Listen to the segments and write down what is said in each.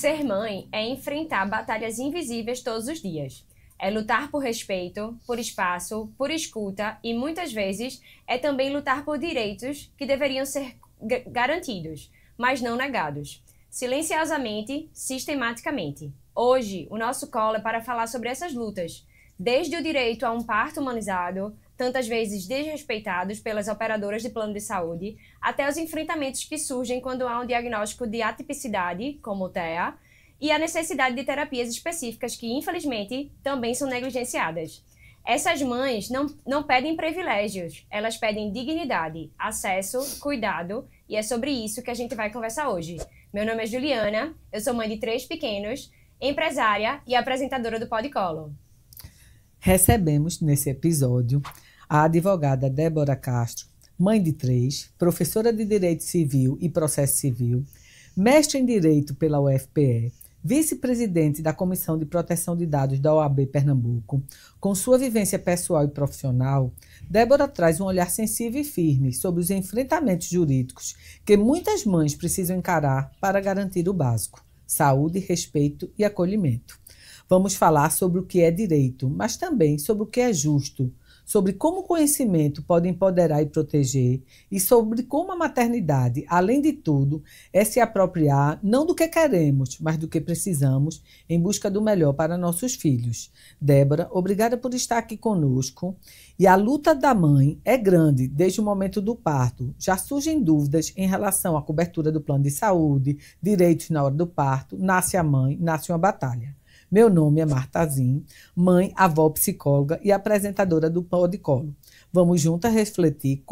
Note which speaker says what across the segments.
Speaker 1: Ser mãe é enfrentar batalhas invisíveis todos os dias. É lutar por respeito, por espaço, por escuta e, muitas vezes, é também lutar por direitos que deveriam ser garantidos, mas não negados. Silenciosamente, sistematicamente. Hoje, o nosso call é para falar sobre essas lutas, desde o direito a um parto humanizado, tantas vezes desrespeitados pelas operadoras de plano de saúde, até os enfrentamentos que surgem quando há um diagnóstico de atipicidade, como o TEA, e a necessidade de terapias específicas que, infelizmente, também são negligenciadas. Essas mães não pedem privilégios, elas pedem dignidade, acesso, cuidado, e é sobre isso que a gente vai conversar hoje. Meu nome é Juliana, eu sou mãe de 3 pequenos, empresária e apresentadora do Podcolo.
Speaker 2: Recebemos, nesse episódio, a advogada Débora Castro, mãe de 3, professora de Direito Civil e Processo Civil, mestre em Direito pela UFPE, vice-presidente da Comissão de Proteção de Dados da OAB Pernambuco. Com sua vivência pessoal e profissional, Débora traz um olhar sensível e firme sobre os enfrentamentos jurídicos que muitas mães precisam encarar para garantir o básico: saúde, respeito e acolhimento. Vamos falar sobre o que é direito, mas também sobre o que é justo, sobre como o conhecimento pode empoderar e proteger, e sobre como a maternidade, além de tudo, é se apropriar não do que queremos, mas do que precisamos, em busca do melhor para nossos filhos. Débora, obrigada por estar aqui conosco. E a luta da mãe é grande desde o momento do parto. Já surgem dúvidas em relação à cobertura do plano de saúde, direitos na hora do parto, nasce a mãe, nasce uma batalha. Meu nome é Marta Azim, mãe, avó, psicóloga e apresentadora do Podcolo. Vamos juntas refletir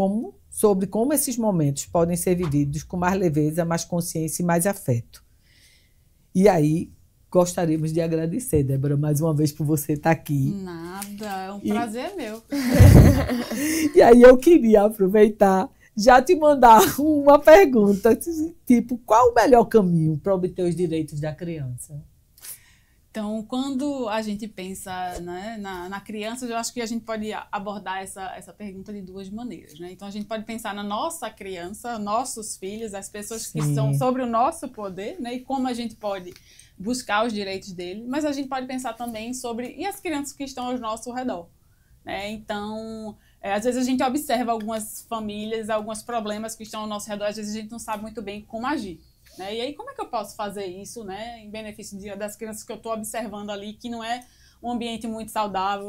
Speaker 2: sobre como esses momentos podem ser vividos com mais leveza, mais consciência e mais afeto. E aí, gostaríamos de agradecer, Débora, mais uma vez por você estar aqui.
Speaker 3: Nada, é um prazer meu.
Speaker 2: E aí eu queria aproveitar, já te mandar uma pergunta, tipo, qual o melhor caminho para obter os direitos da criança?
Speaker 3: Então, quando a gente pensa, né, na criança, eu acho que a gente pode abordar essa pergunta de 2 maneiras, né? Então, a gente pode pensar na nossa criança, nossos filhos, as pessoas que estão sobre o nosso poder, né? E como a gente pode buscar os direitos dele, mas a gente pode pensar também sobre e as crianças que estão ao nosso redor, né? Então, às vezes a gente observa algumas famílias, alguns problemas que estão ao nosso redor, às vezes a gente não sabe muito bem como agir. Né? E aí, como é que eu posso fazer isso, né, em benefício das crianças que eu estou observando ali, que não é um ambiente muito saudável,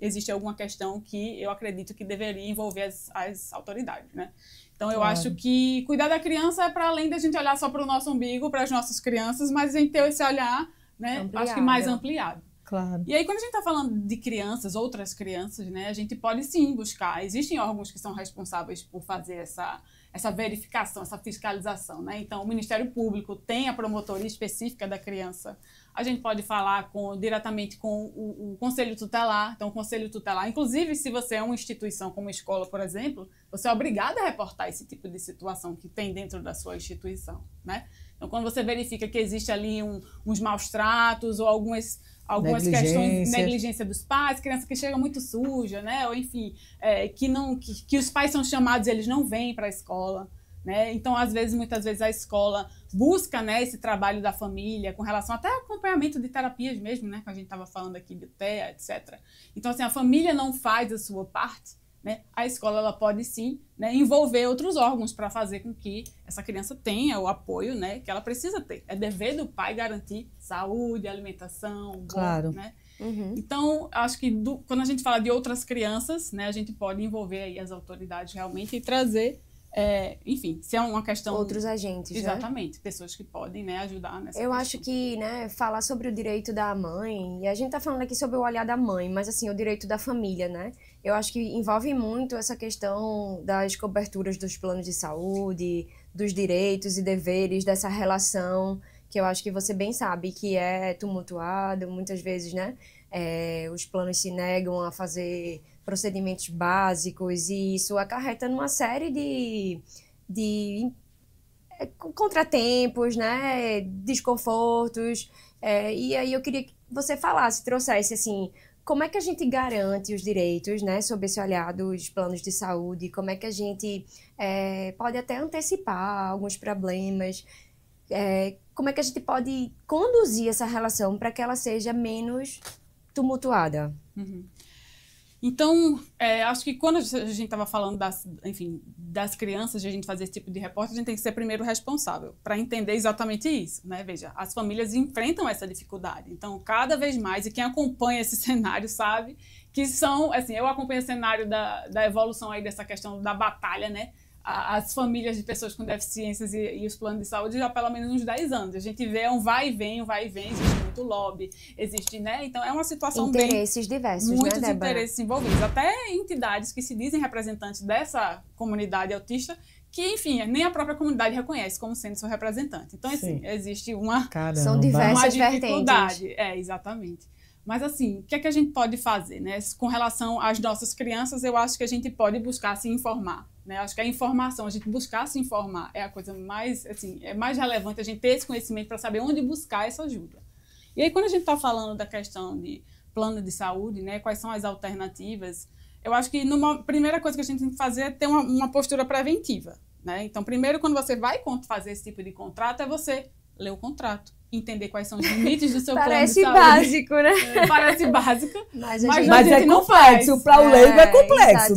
Speaker 3: existe alguma questão que eu acredito que deveria envolver as autoridades, né? Então, eu acho que cuidar da criança é para além da gente olhar só para o nosso umbigo, para as nossas crianças, mas a gente ter esse olhar, né, acho que mais ampliado.
Speaker 2: Claro.
Speaker 3: E aí, quando a gente está falando de crianças, outras crianças, né, a gente pode sim buscar. Existem órgãos que são responsáveis por fazer essa verificação, essa fiscalização, né? Então, o Ministério Público tem a promotoria específica da criança. A gente pode falar diretamente com o Conselho Tutelar. Então, o Conselho Tutelar, inclusive, se você é uma instituição como escola, por exemplo, você é obrigado a reportar esse tipo de situação que tem dentro da sua instituição, né? Então, quando você verifica que existe ali uns maus tratos ou algumas questões, negligência dos pais, criança que chega muito suja, né? Ou enfim, que os pais são chamados e eles não vêm para a escola, né? Então, muitas vezes a escola busca, né, esse trabalho da família com relação até ao acompanhamento de terapias mesmo, né? Que a gente estava falando aqui de TEA, etc. Então, assim, a família não faz a sua parte, né? A escola ela pode sim, né, envolver outros órgãos para fazer com que essa criança tenha o apoio, né, que ela precisa ter. É dever do pai garantir saúde, alimentação,
Speaker 2: claro.
Speaker 3: Né? Então, acho que quando a gente fala de outras crianças, né, a gente pode envolver aí as autoridades realmente e trazer, enfim, se é uma questão...
Speaker 1: Outros agentes,
Speaker 3: exatamente, né? Pessoas que podem, né, ajudar nessa
Speaker 1: Eu
Speaker 3: questão.
Speaker 1: acho que, né, falar sobre o direito da mãe, e a gente tá falando aqui sobre o olhar da mãe, mas assim, o direito da família, né? Eu acho que envolve muito essa questão das coberturas dos planos de saúde, dos direitos e deveres, dessa relação, que eu acho que você bem sabe que é tumultuado, muitas vezes, né? Os planos se negam a fazer procedimentos básicos e isso acarreta numa série de contratempos, né? Desconfortos. E aí eu queria que você falasse, trouxesse assim, como é que a gente garante os direitos, né, sob esse olhar dos planos de saúde? Como é que a gente pode até antecipar alguns problemas? como é que a gente pode conduzir essa relação para que ela seja menos tumultuada?
Speaker 3: Então, acho que quando a gente estava falando das crianças, de a gente fazer esse tipo de reporte, a gente tem que ser primeiro responsável para entender exatamente isso, né? Veja, as famílias enfrentam essa dificuldade. Então, cada vez mais, e quem acompanha esse cenário sabe que são, assim, eu acompanho o cenário da evolução aí dessa questão da batalha, né? As famílias de pessoas com deficiências e os planos de saúde já há pelo menos uns 10 anos. A gente vê um vai e vem, existe muito lobby, existe, né? Então, é uma situação
Speaker 1: interesses diversos,
Speaker 3: muitos
Speaker 1: né, Débora?
Speaker 3: interesses envolvidos. Até entidades que se dizem representantes dessa comunidade autista, que, enfim, nem a própria comunidade reconhece como sendo seu representante. Então, assim, existe uma
Speaker 1: São diversas
Speaker 3: dificuldade.
Speaker 1: vertentes.
Speaker 3: Exatamente. Mas, assim, o que é que a gente pode fazer, né? Com relação às nossas crianças, eu acho que a gente pode buscar se informar, né? Acho que a informação, a gente buscar se informar é a coisa mais, assim, é mais relevante, a gente ter esse conhecimento para saber onde buscar essa ajuda. E aí, quando a gente está falando da questão de plano de saúde, né? Quais são as alternativas, eu acho que a primeira coisa que a gente tem que fazer é ter uma postura preventiva, né? Então, primeiro, quando você vai fazer esse tipo de contrato, é você ler o contrato, entender quais são os limites do seu plano de saúde.
Speaker 1: Parece básico, né?
Speaker 3: Parece básico,
Speaker 1: mas
Speaker 2: é complexo. Para o leigo é complexo.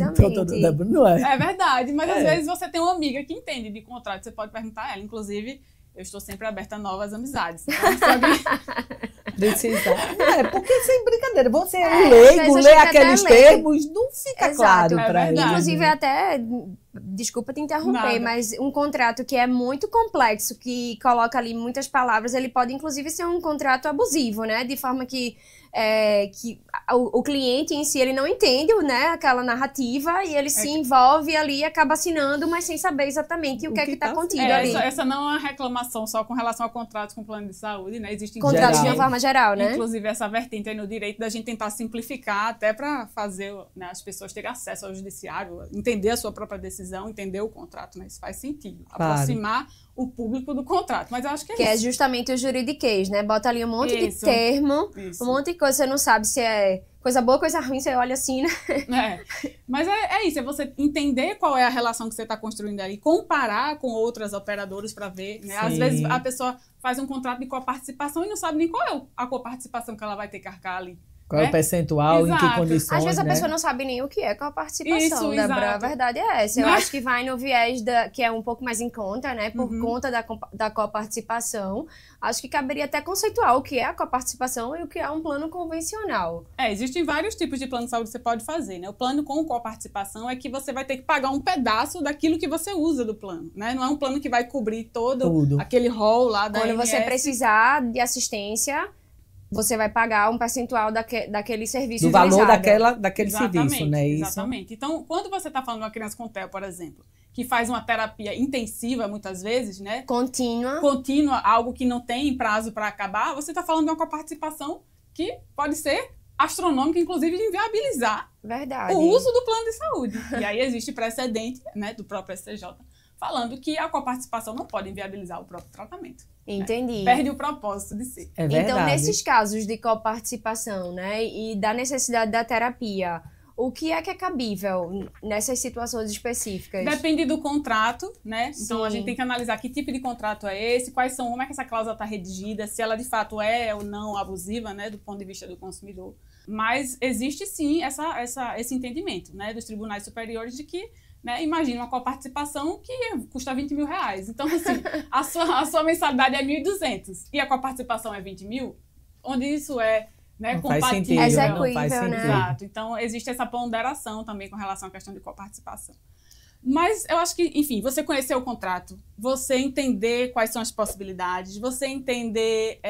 Speaker 2: Não é?
Speaker 3: É verdade, mas às vezes você tem uma amiga que entende de contrato, você pode perguntar a ela. Inclusive, eu estou sempre aberta a novas amizades. Então, se alguém...
Speaker 2: Precisa. Porque sem brincadeira, você é leigo, lê aqueles termos, não fica claro para ele.
Speaker 1: Inclusive, até, desculpa te interromper, mas um contrato que é muito complexo, que coloca ali muitas palavras, ele pode inclusive ser um contrato abusivo, né? De forma que o cliente em si, ele não entende, né, aquela narrativa e ele se envolve ali e acaba assinando, mas sem saber exatamente o que é que está contido ali.
Speaker 3: Essa não é uma reclamação só com relação a contratos com plano de saúde, né? Existem
Speaker 1: contratos de uma forma geral, né?
Speaker 3: Inclusive essa vertente aí no direito da gente tentar simplificar até para fazer, né, as pessoas terem acesso ao judiciário, entender a sua própria decisão, entender o contrato, né? Isso faz sentido. Aproximar o público do contrato, mas eu acho que é isso.
Speaker 1: Que é justamente o juridiquês, né? Bota ali um monte de termo, um monte de coisa, você não sabe se é coisa boa, coisa ruim, você olha assim, né?
Speaker 3: Mas é isso, é você entender qual é a relação que você está construindo ali, comparar com outras operadoras para ver, né? Às vezes a pessoa faz um contrato de coparticipação e não sabe nem qual é a coparticipação que ela vai ter que arcar ali.
Speaker 2: Qual é o percentual, em que condições,
Speaker 1: às vezes a pessoa não sabe nem o que é coparticipação, né, Bra? A verdade é essa. Eu acho que vai no viés que é um pouco mais em conta, né? Por conta da coparticipação. Acho que caberia até conceituar o que é a coparticipação e o que é um plano convencional.
Speaker 3: Existem vários tipos de plano de saúde que você pode fazer, né? O plano com coparticipação é que você vai ter que pagar um pedaço daquilo que você usa do plano, né? Não é um plano que vai cobrir todo aquele rol lá da
Speaker 1: Quando
Speaker 3: ANS.
Speaker 1: você precisar de assistência, você vai pagar um percentual daquele serviço.
Speaker 2: Do valor daquele serviço, né?
Speaker 3: Exatamente. Então, quando você está falando de uma criança com TEA, por exemplo, que faz uma terapia intensiva, muitas vezes, né? Contínua, algo que não tem prazo para acabar, você está falando de uma coparticipação que pode ser astronômica, inclusive de inviabilizar o uso do plano de saúde. E aí existe precedente, né, do próprio STJ, falando que a coparticipação não pode inviabilizar o próprio tratamento.
Speaker 1: Entendi.
Speaker 3: Perde o propósito de ser.
Speaker 2: É verdade.
Speaker 1: Então, nesses casos de coparticipação, né, e da necessidade da terapia, o que é cabível nessas situações específicas?
Speaker 3: Depende do contrato, né? Sim. Então, a gente tem que analisar que tipo de contrato é esse, como é que essa cláusula está redigida, se ela de fato é ou não abusiva, né, do ponto de vista do consumidor. Mas existe sim esse entendimento, né, dos tribunais superiores de que, né, imagina uma coparticipação que custa R$20 mil. Então, assim, a sua mensalidade é 1.200 e a coparticipação é 20 mil, onde isso é, né, compatível.
Speaker 1: Execuível, né?
Speaker 3: Exato. Então, existe essa ponderação também com relação à questão de coparticipação. Mas eu acho que, enfim, você conhecer o contrato, você entender quais são as possibilidades, você entender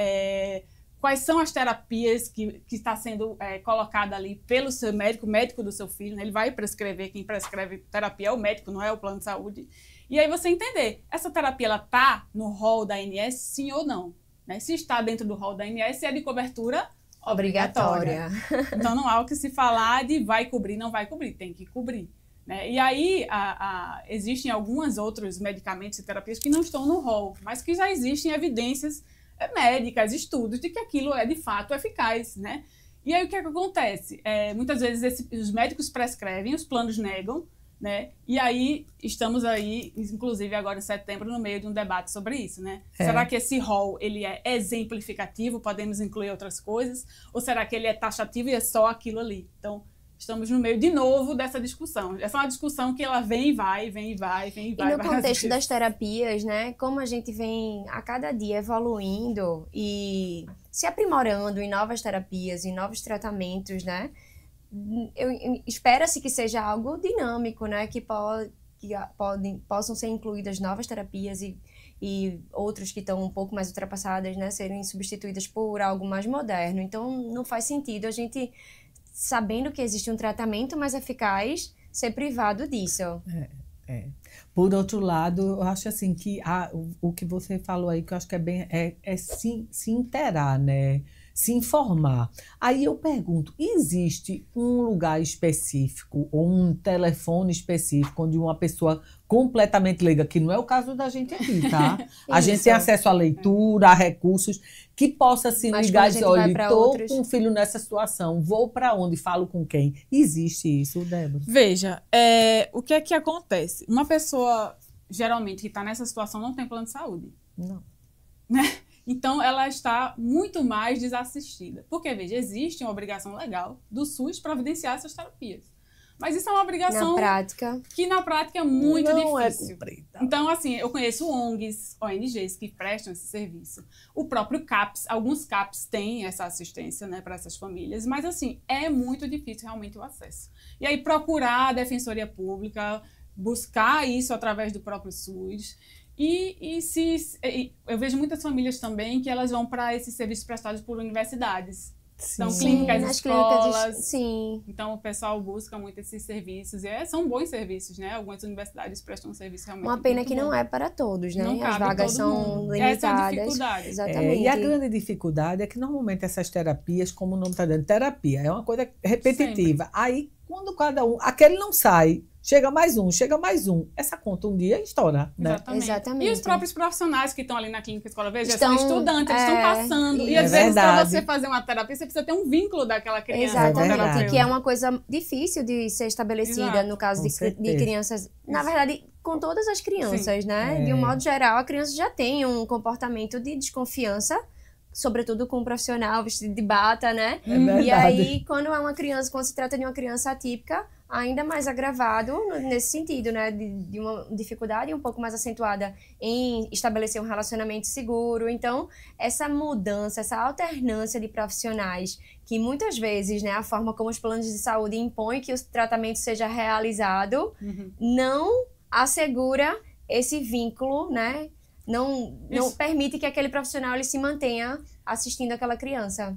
Speaker 3: quais são as terapias que está sendo colocada ali pelo seu médico, o médico do seu filho, né? Ele vai prescrever, quem prescreve terapia é o médico, não é o plano de saúde. E aí você entender, essa terapia ela está no rol da ANS, sim ou não? Né? Se está dentro do rol da ANS, é de cobertura obrigatória. Então não há o que se falar de vai cobrir, não vai cobrir, tem que cobrir. Né? E aí existem alguns outros medicamentos e terapias que não estão no rol, mas que já existem evidências médicas, estudos de que aquilo é de fato eficaz, né? E aí o que é que acontece? Muitas vezes os médicos prescrevem, os planos negam, né? E aí, estamos aí, inclusive agora em setembro, no meio de um debate sobre isso, né? Será que esse rol, ele é exemplificativo, podemos incluir outras coisas? Ou será que ele é taxativo e é só aquilo ali? Então, estamos no meio, de novo, dessa discussão. Essa é uma discussão que ela vem e vai, vem e vai, vem e vai.
Speaker 1: E no contexto das terapias, né? Como a gente vem a cada dia evoluindo e se aprimorando em novas terapias, em novos tratamentos, né? Espera-se que seja algo dinâmico, né? Que possam ser incluídas novas terapias e outras que estão um pouco mais ultrapassadas, né? Serem substituídas por algo mais moderno. Então, não faz sentido a gente, sabendo que existe um tratamento mais eficaz, ser privado disso.
Speaker 2: Por outro lado, eu acho assim que o que você falou aí, que eu acho que é bem, se inteirar, né? Se informar. Aí eu pergunto, existe um lugar específico ou um telefone específico onde uma pessoa completamente leiga, que não é o caso da gente aqui, tá? A gente tem acesso à leitura, a recursos, que possa se ligar e dizer, olha, estou com um filho nessa situação, vou para onde, falo com quem? Existe isso, Débora?
Speaker 3: Veja, o que é que acontece? Uma pessoa, geralmente, que está nessa situação não tem plano de saúde.
Speaker 2: Não.
Speaker 3: Né? Então, ela está muito mais desassistida. Porque, veja, existe uma obrigação legal do SUS providenciar essas terapias. Mas isso é uma obrigação que na prática é muito difícil. Então, assim, eu conheço ONGs que prestam esse serviço. O próprio CAPS, alguns CAPS têm essa assistência, né, para essas famílias, mas, assim, é muito difícil realmente o acesso. E aí, procurar a Defensoria Pública, buscar isso através do próprio SUS. Eu vejo muitas famílias também que elas vão para esses serviços prestados por universidades.
Speaker 2: Sim.
Speaker 3: Então, clínicas, escolas.
Speaker 1: Sim.
Speaker 3: Então, o pessoal busca muito esses serviços. E são bons serviços, né? Algumas universidades prestam um serviço realmente
Speaker 1: uma pena
Speaker 3: muito
Speaker 1: que
Speaker 3: bom.
Speaker 1: não é para todos, né?
Speaker 3: Não
Speaker 1: As vagas são limitadas.
Speaker 3: Essa é a dificuldade.
Speaker 1: Exatamente.
Speaker 2: E a grande dificuldade é que, normalmente, essas terapias, como o nome está dizendo, terapia, é uma coisa repetitiva.
Speaker 3: Sempre.
Speaker 2: Aí, quando cada um... Aquele não sai... Chega mais um. Essa conta um dia estoura, né?
Speaker 1: Exatamente.
Speaker 3: E os próprios profissionais que estão ali na clínica escola, veja, são estudantes, eles estão passando. E às vezes, para você fazer uma terapia, você precisa ter um vínculo daquela criança.
Speaker 1: Exatamente. Que é uma coisa difícil de ser estabelecida no caso de crianças. Na verdade, com todas as crianças, né? De um modo geral, a criança já tem um comportamento de desconfiança, sobretudo com um profissional vestido de bata, né? E aí, quando se trata de uma criança atípica, ainda mais agravado nesse sentido, né? De uma dificuldade um pouco mais acentuada em estabelecer um relacionamento seguro. Então, essa mudança, essa alternância de profissionais, que muitas vezes, né, a forma como os planos de saúde impõem que o tratamento seja realizado, não assegura esse vínculo, né? Não permite que aquele profissional ele se mantenha assistindo aquela criança.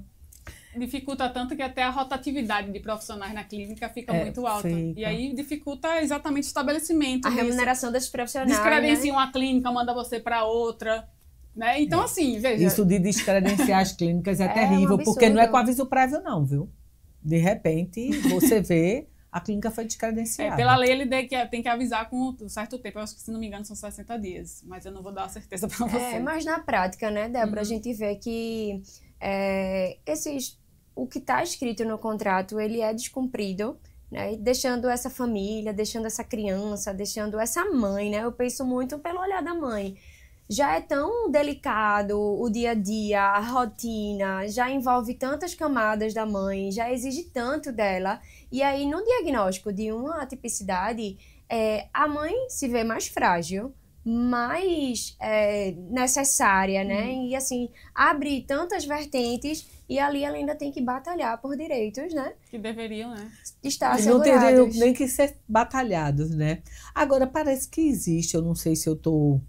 Speaker 3: Dificulta tanto que até a rotatividade de profissionais na clínica fica muito alta. E aí dificulta exatamente o estabelecimento.
Speaker 1: A remuneração desses profissionais.
Speaker 3: Descredencia uma clínica, manda você para outra. Né? Então, assim, veja...
Speaker 2: Isso de descredenciar as clínicas é terrível, porque não é com aviso prévio, não, viu? De repente, você vê... A clínica foi descredenciada.
Speaker 3: Pela lei, ele tem que avisar com um certo tempo. Eu acho que, se não me engano, são 60 dias. Mas eu não vou dar a certeza para você.
Speaker 1: Mas na prática, né, Débora, a gente vê que o que está escrito no contrato, ele é descumprido, né? Deixando essa família, deixando essa criança, deixando essa mãe, né? Eu penso muito pelo olhar da mãe. Já é tão delicado o dia a dia, a rotina, já envolve tantas camadas da mãe, já exige tanto dela. E aí, no diagnóstico de uma atipicidade, a mãe se vê mais frágil, mais necessária, né? E assim, abre tantas vertentes e ali ela ainda tem que batalhar por direitos, né?
Speaker 3: Que deveriam, né?
Speaker 1: Estar assegurados.
Speaker 2: Não teriam nem que ser batalhados, né? Agora, parece que existe, eu não sei se eu estou...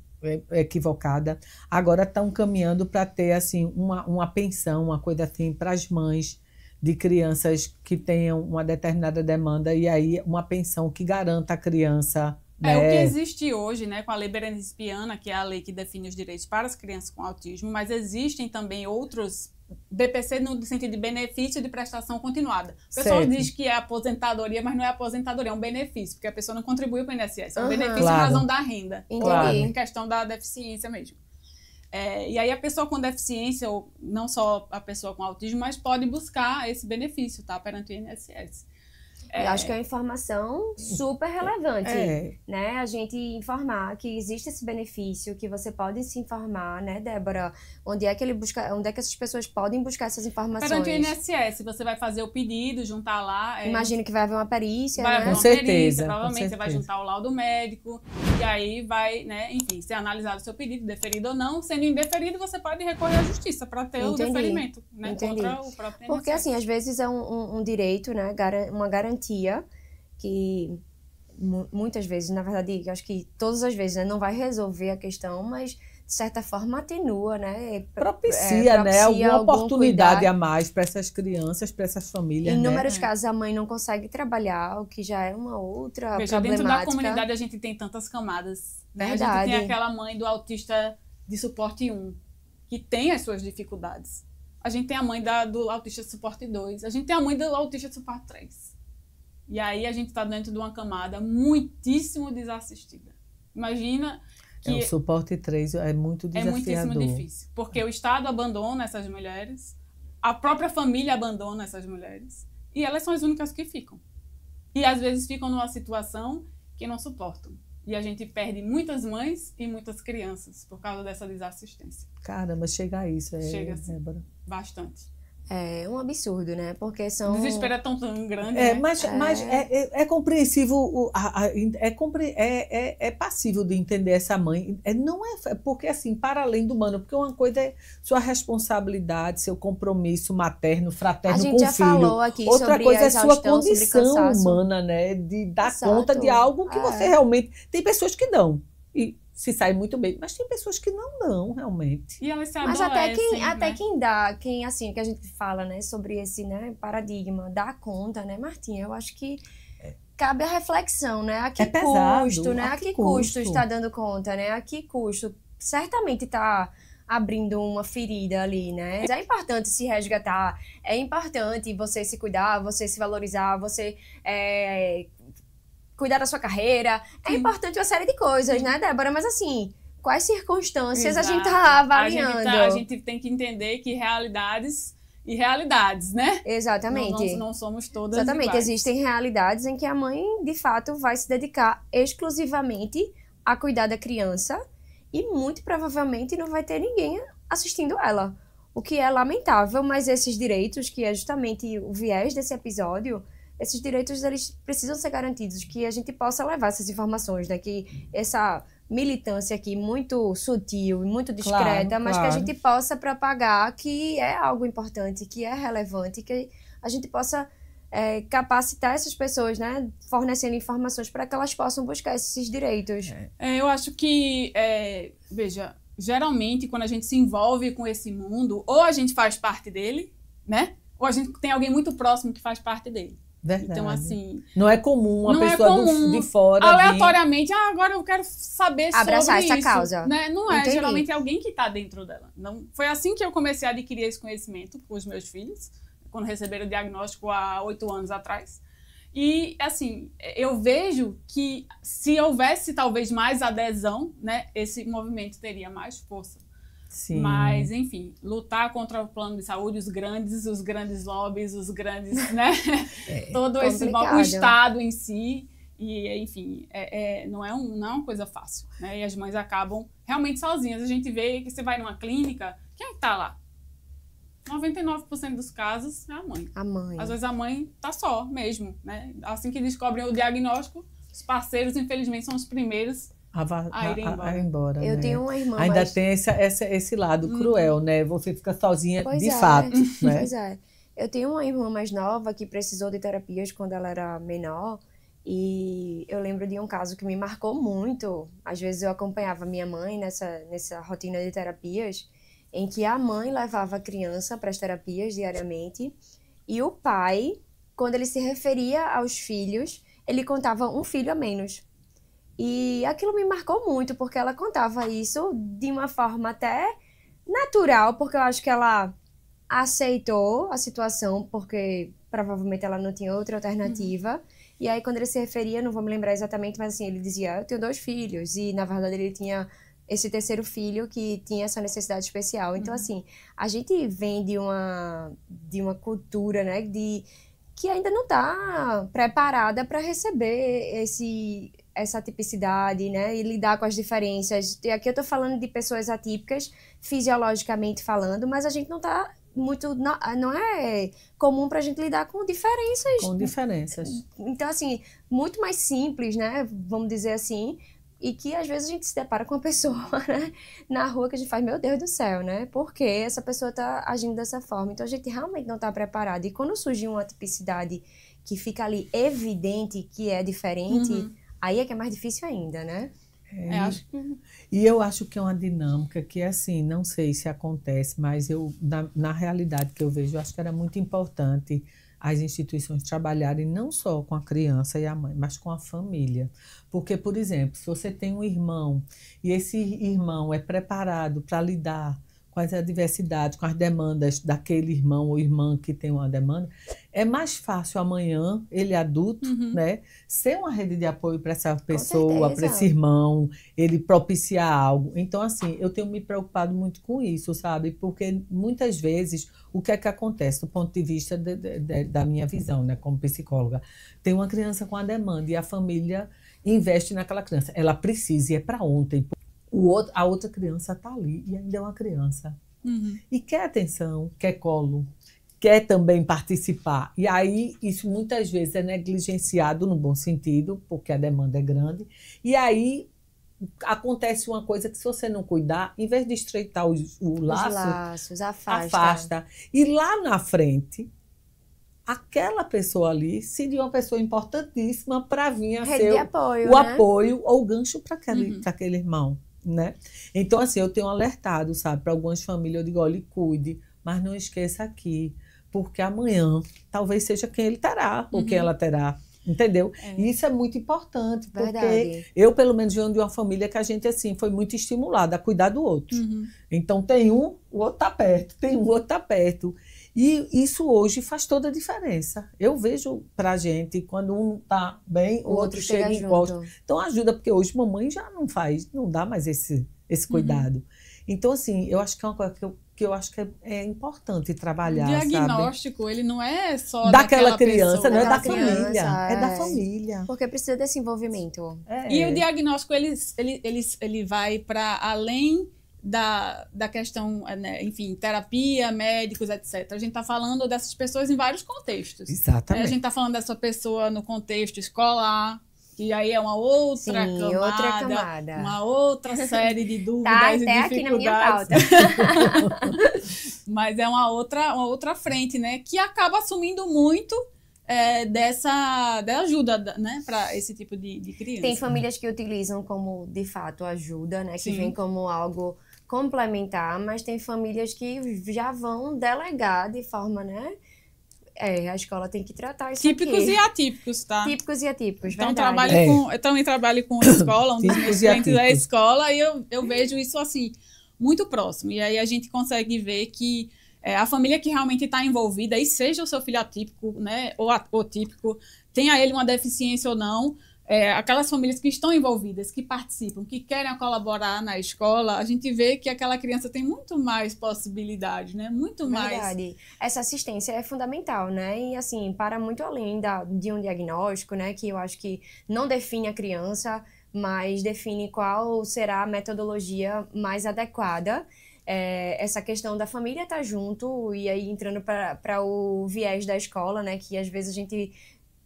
Speaker 2: equivocada, agora estão caminhando para ter assim, uma pensão, uma coisa assim, para as mães de crianças que tenham uma determinada demanda, e aí uma pensão que garanta a criança. Né?
Speaker 3: O que existe hoje, né, com a Lei Berenice Viana, que é a lei que define os direitos para as crianças com autismo, mas existem também outros BPC no sentido de benefício de prestação continuada. O pessoal diz que é aposentadoria, mas não é aposentadoria, é um benefício, porque a pessoa não contribuiu para o INSS. É um benefício em razão da renda.
Speaker 1: Entendi.
Speaker 3: Em questão da deficiência mesmo. E aí a pessoa com deficiência, ou não só a pessoa com autismo, mas pode buscar esse benefício, tá, perante o INSS.
Speaker 1: Eu acho que é uma informação super relevante, né? A gente informar que existe esse benefício, que você pode se informar, né, Débora? Onde é que essas pessoas podem buscar essas informações?
Speaker 3: Perante o INSS, você vai fazer o pedido, juntar lá...
Speaker 1: Imagino que vai haver uma perícia,
Speaker 3: vai
Speaker 1: né?
Speaker 3: haver uma
Speaker 2: certeza,
Speaker 3: perícia,
Speaker 2: com
Speaker 3: provavelmente
Speaker 2: certeza.
Speaker 3: você vai juntar o laudo médico, e aí vai, né, enfim, ser analisado o seu pedido, deferido ou não. Sendo indeferido, você pode recorrer à justiça para ter o deferimento, né, contra o próprio INSS.
Speaker 1: Porque, assim, às vezes é um direito, né, uma garantia que muitas vezes, na verdade, eu acho que todas as vezes, né, não vai resolver a questão, mas de certa forma atenua, né?
Speaker 2: Propicia, né, alguma oportunidade
Speaker 1: cuidado.
Speaker 2: a mais para essas crianças, para essas famílias,
Speaker 1: Em
Speaker 2: né?
Speaker 1: inúmeros casos, a mãe não consegue trabalhar, o que já é uma outra problemática.
Speaker 3: Dentro da comunidade a gente tem tantas camadas, né?
Speaker 1: Verdade.
Speaker 3: A gente tem aquela mãe do autista de suporte 1, que tem as suas dificuldades. A gente tem a mãe do autista de suporte 2, a gente tem a mãe do autista de suporte 3. E aí a gente está dentro de uma camada muitíssimo desassistida. Imagina que...
Speaker 2: o suporte 3 é muito desafiador.
Speaker 3: É muitíssimo difícil, porque o Estado abandona essas mulheres, a própria família abandona essas mulheres, e elas são as únicas que ficam. E às vezes ficam numa situação que não suportam. E a gente perde muitas mães e muitas crianças por causa dessa desassistência.
Speaker 2: Caramba, chega a isso.
Speaker 3: Chega assim,
Speaker 2: Débora.
Speaker 3: Bastante.
Speaker 1: É um absurdo, né? Porque são...
Speaker 3: O desespero é tão grande, né?
Speaker 2: Mas é compreensível, é passível de entender essa mãe. Não é porque, assim, para além do humano, porque uma coisa é sua responsabilidade, seu compromisso materno, fraterno com o filho.
Speaker 1: A gente já falou aqui
Speaker 2: Outra
Speaker 1: sobre
Speaker 2: coisa
Speaker 1: a
Speaker 2: é sua
Speaker 1: exaustão,
Speaker 2: condição
Speaker 1: sobre cansaço.
Speaker 2: humana, né? De dar
Speaker 1: Exato.
Speaker 2: conta de algo que você realmente... Tem pessoas que dão e se saem muito bem, mas tem pessoas que não dão, realmente.
Speaker 3: E elas se
Speaker 1: Mas
Speaker 3: adoecem,
Speaker 1: até
Speaker 3: né?
Speaker 1: quem dá, quem assim, que a gente fala, né, sobre esse, né, paradigma, dá conta, né, Martinha? Eu acho que cabe a reflexão, né? A que
Speaker 2: pesado,
Speaker 1: custo, né?
Speaker 2: a
Speaker 1: A
Speaker 2: que
Speaker 1: que custo
Speaker 2: custo
Speaker 1: está dando conta, né? A que custo? Certamente está abrindo uma ferida ali, né? É importante se resgatar, é importante você se cuidar, você se valorizar, você cuidar da sua carreira. É importante uma série de coisas, né, Débora? Mas assim, quais circunstâncias a gente tá avaliando?
Speaker 3: A gente tem que entender que realidades e realidades, né?
Speaker 1: Exatamente.
Speaker 3: Não somos todas
Speaker 1: Exatamente.
Speaker 3: iguais.
Speaker 1: Existem realidades em que a mãe, de fato, vai se dedicar exclusivamente a cuidar da criança e muito provavelmente não vai ter ninguém assistindo ela. O que é lamentável, mas esses direitos, que é justamente o viés desse episódio, esses direitos, eles precisam ser garantidos, que a gente possa levar essas informações, né? Que essa militância aqui muito sutil e muito discreta, mas que a gente possa propagar que é algo importante, que é relevante, que a gente possa capacitar essas pessoas, né? Fornecendo informações para que elas possam buscar esses direitos.
Speaker 3: Eu acho que, veja, geralmente quando a gente se envolve com esse mundo, ou a gente faz parte dele, né? Ou a gente tem alguém muito próximo que faz parte dele.
Speaker 2: Verdade.
Speaker 3: Então, assim...
Speaker 2: Não é comum uma pessoa de fora
Speaker 3: aleatoriamente, agora eu quero saber
Speaker 1: abraçar
Speaker 3: sobre
Speaker 1: essa
Speaker 3: isso.
Speaker 1: causa.
Speaker 3: Né? Não é,
Speaker 1: Entendi.
Speaker 3: geralmente é alguém que está dentro dela. Não, foi assim que eu comecei a adquirir esse conhecimento com os meus filhos, quando receberam o diagnóstico há 8 anos atrás. E, assim, eu vejo que se houvesse talvez mais adesão, né, esse movimento teria mais força.
Speaker 2: Sim.
Speaker 3: Mas, enfim, lutar contra o plano de saúde, os grandes lobbies, os grandes, né? Todo o Estado em si. E, enfim, não é uma coisa fácil, né? E as mães acabam realmente sozinhas. A gente vê que você vai numa clínica, quem é que tá lá? 99% dos casos é a mãe.
Speaker 1: A mãe.
Speaker 3: Às vezes a mãe tá só mesmo, né? Assim que descobrem o diagnóstico, os parceiros, infelizmente, são os primeiros a ir embora.
Speaker 1: Eu
Speaker 2: né?
Speaker 1: tenho uma irmã.
Speaker 2: Ainda tem esse lado cruel, né? Você fica sozinha fato. Né?
Speaker 1: Pois é. Eu tenho uma irmã mais nova que precisou de terapias quando ela era menor. E eu lembro de um caso que me marcou muito. Às vezes eu acompanhava minha mãe nessa rotina de terapias, em que a mãe levava a criança para as terapias diariamente. E o pai, quando ele se referia aos filhos, ele contava um filho a menos. E aquilo me marcou muito, porque ela contava isso de uma forma até natural, porque eu acho que ela aceitou a situação, porque provavelmente ela não tinha outra alternativa. E aí, quando ele se referia, não vou me lembrar exatamente, mas assim, ele dizia, eu tenho 2 filhos. E, na verdade, ele tinha esse terceiro filho que tinha essa necessidade especial. Então, assim, a gente vem de uma cultura, né, que ainda não está preparada para receber essa tipicidade, né? E lidar com as diferenças. E aqui eu estou falando de pessoas atípicas, fisiologicamente falando, mas a gente não está muito... Não é comum para a gente lidar com diferenças.
Speaker 2: Com diferenças.
Speaker 1: Então, assim, muito mais simples, né? Vamos dizer assim. E que, às vezes, a gente se depara com uma pessoa, né, na rua que a gente faz, meu Deus do céu, né? Por que essa pessoa está agindo dessa forma? Então, a gente realmente não está preparado. E quando surge uma tipicidade que fica ali evidente que é diferente, aí é que é mais difícil ainda, né?
Speaker 3: Acho que...
Speaker 2: E eu acho que é uma dinâmica que, assim, não sei se acontece, mas na realidade que eu vejo, eu acho que era muito importante as instituições trabalharem não só com a criança e a mãe, mas com a família. Porque, por exemplo, se você tem um irmão e esse irmão é preparado para lidar com as adversidades, com as demandas daquele irmão ou irmã que tem uma demanda, é mais fácil amanhã, ele adulto, né, ser uma rede de apoio para essa pessoa, para esse irmão, ele propiciar algo. Então, assim, eu tenho me preocupado muito com isso, sabe? Porque muitas vezes, o que é que acontece do ponto de vista da minha visão, né, como psicóloga? Tem uma criança com a demanda e a família investe naquela criança. Ela precisa e é para ontem. A outra criança está ali e ainda é uma criança. E quer atenção, quer colo, quer também participar. E aí, isso muitas vezes é negligenciado no bom sentido, porque a demanda é grande. E aí, acontece uma coisa que, se você não cuidar, em vez de estreitar o laço, afasta. E lá na frente, aquela pessoa ali seria uma pessoa importantíssima para vir a ser o apoio ou o gancho para aquele irmão. Né? Então, assim, eu tenho alertado, sabe, para algumas famílias, eu digo, olha, cuide, mas não esqueça aqui, porque amanhã talvez seja quem ele terá, ou quem ela terá, entendeu? E isso é muito importante, porque eu, pelo menos, venho de uma família que a gente, assim, foi muito estimulada a cuidar do outro. Então, tem um, o outro tá perto, tem um, o outro tá perto. E isso hoje faz toda a diferença. Eu vejo pra gente, quando um tá bem, o outro chega e encosta. Então ajuda, porque hoje mamãe já não faz, não dá mais esse cuidado. Então, assim, eu acho que é uma coisa que eu acho que é importante trabalhar,
Speaker 3: o diagnóstico,
Speaker 2: sabe?
Speaker 3: Ele não é só
Speaker 2: daquela criança,
Speaker 3: pessoa,
Speaker 2: não é da família. É da família.
Speaker 1: Porque precisa desse envolvimento.
Speaker 3: E o diagnóstico, ele vai para além da questão, né, enfim, terapia, médicos, etc. A gente está falando dessas pessoas em vários contextos.
Speaker 2: Exatamente.
Speaker 3: A gente está falando dessa pessoa no contexto escolar, que aí é uma outra camada, uma outra série de dúvidas e dificuldades.
Speaker 1: Aqui na minha pauta.
Speaker 3: Mas é uma outra frente, né, que acaba assumindo muito da ajuda, né, para esse tipo de criança.
Speaker 1: Tem famílias que utilizam como, de fato, ajuda, né, que vem como algo complementar, mas tem famílias que já vão delegar de forma, né? A escola tem que tratar isso
Speaker 3: típicos
Speaker 1: aqui.
Speaker 3: E atípicos, tá?
Speaker 1: Típicos e atípicos,
Speaker 3: então,
Speaker 1: verdade.
Speaker 3: eu também trabalho com escola, um dos meus clientes é a escola, e eu vejo isso, assim, muito próximo. E aí a gente consegue ver que a família que realmente está envolvida, e seja o seu filho atípico, né, ou atípico, tenha ele uma deficiência ou não, aquelas famílias que estão envolvidas, que participam, que querem colaborar na escola, a gente vê que aquela criança tem muito mais possibilidade, né? Muito mais.
Speaker 1: Verdade. Essa assistência é fundamental, né? E, assim, para muito além de um diagnóstico, né? Que eu acho que não define a criança, mas define qual será a metodologia mais adequada. Essa questão da família estar junto, e aí entrando para o viés da escola, né? Que às vezes a gente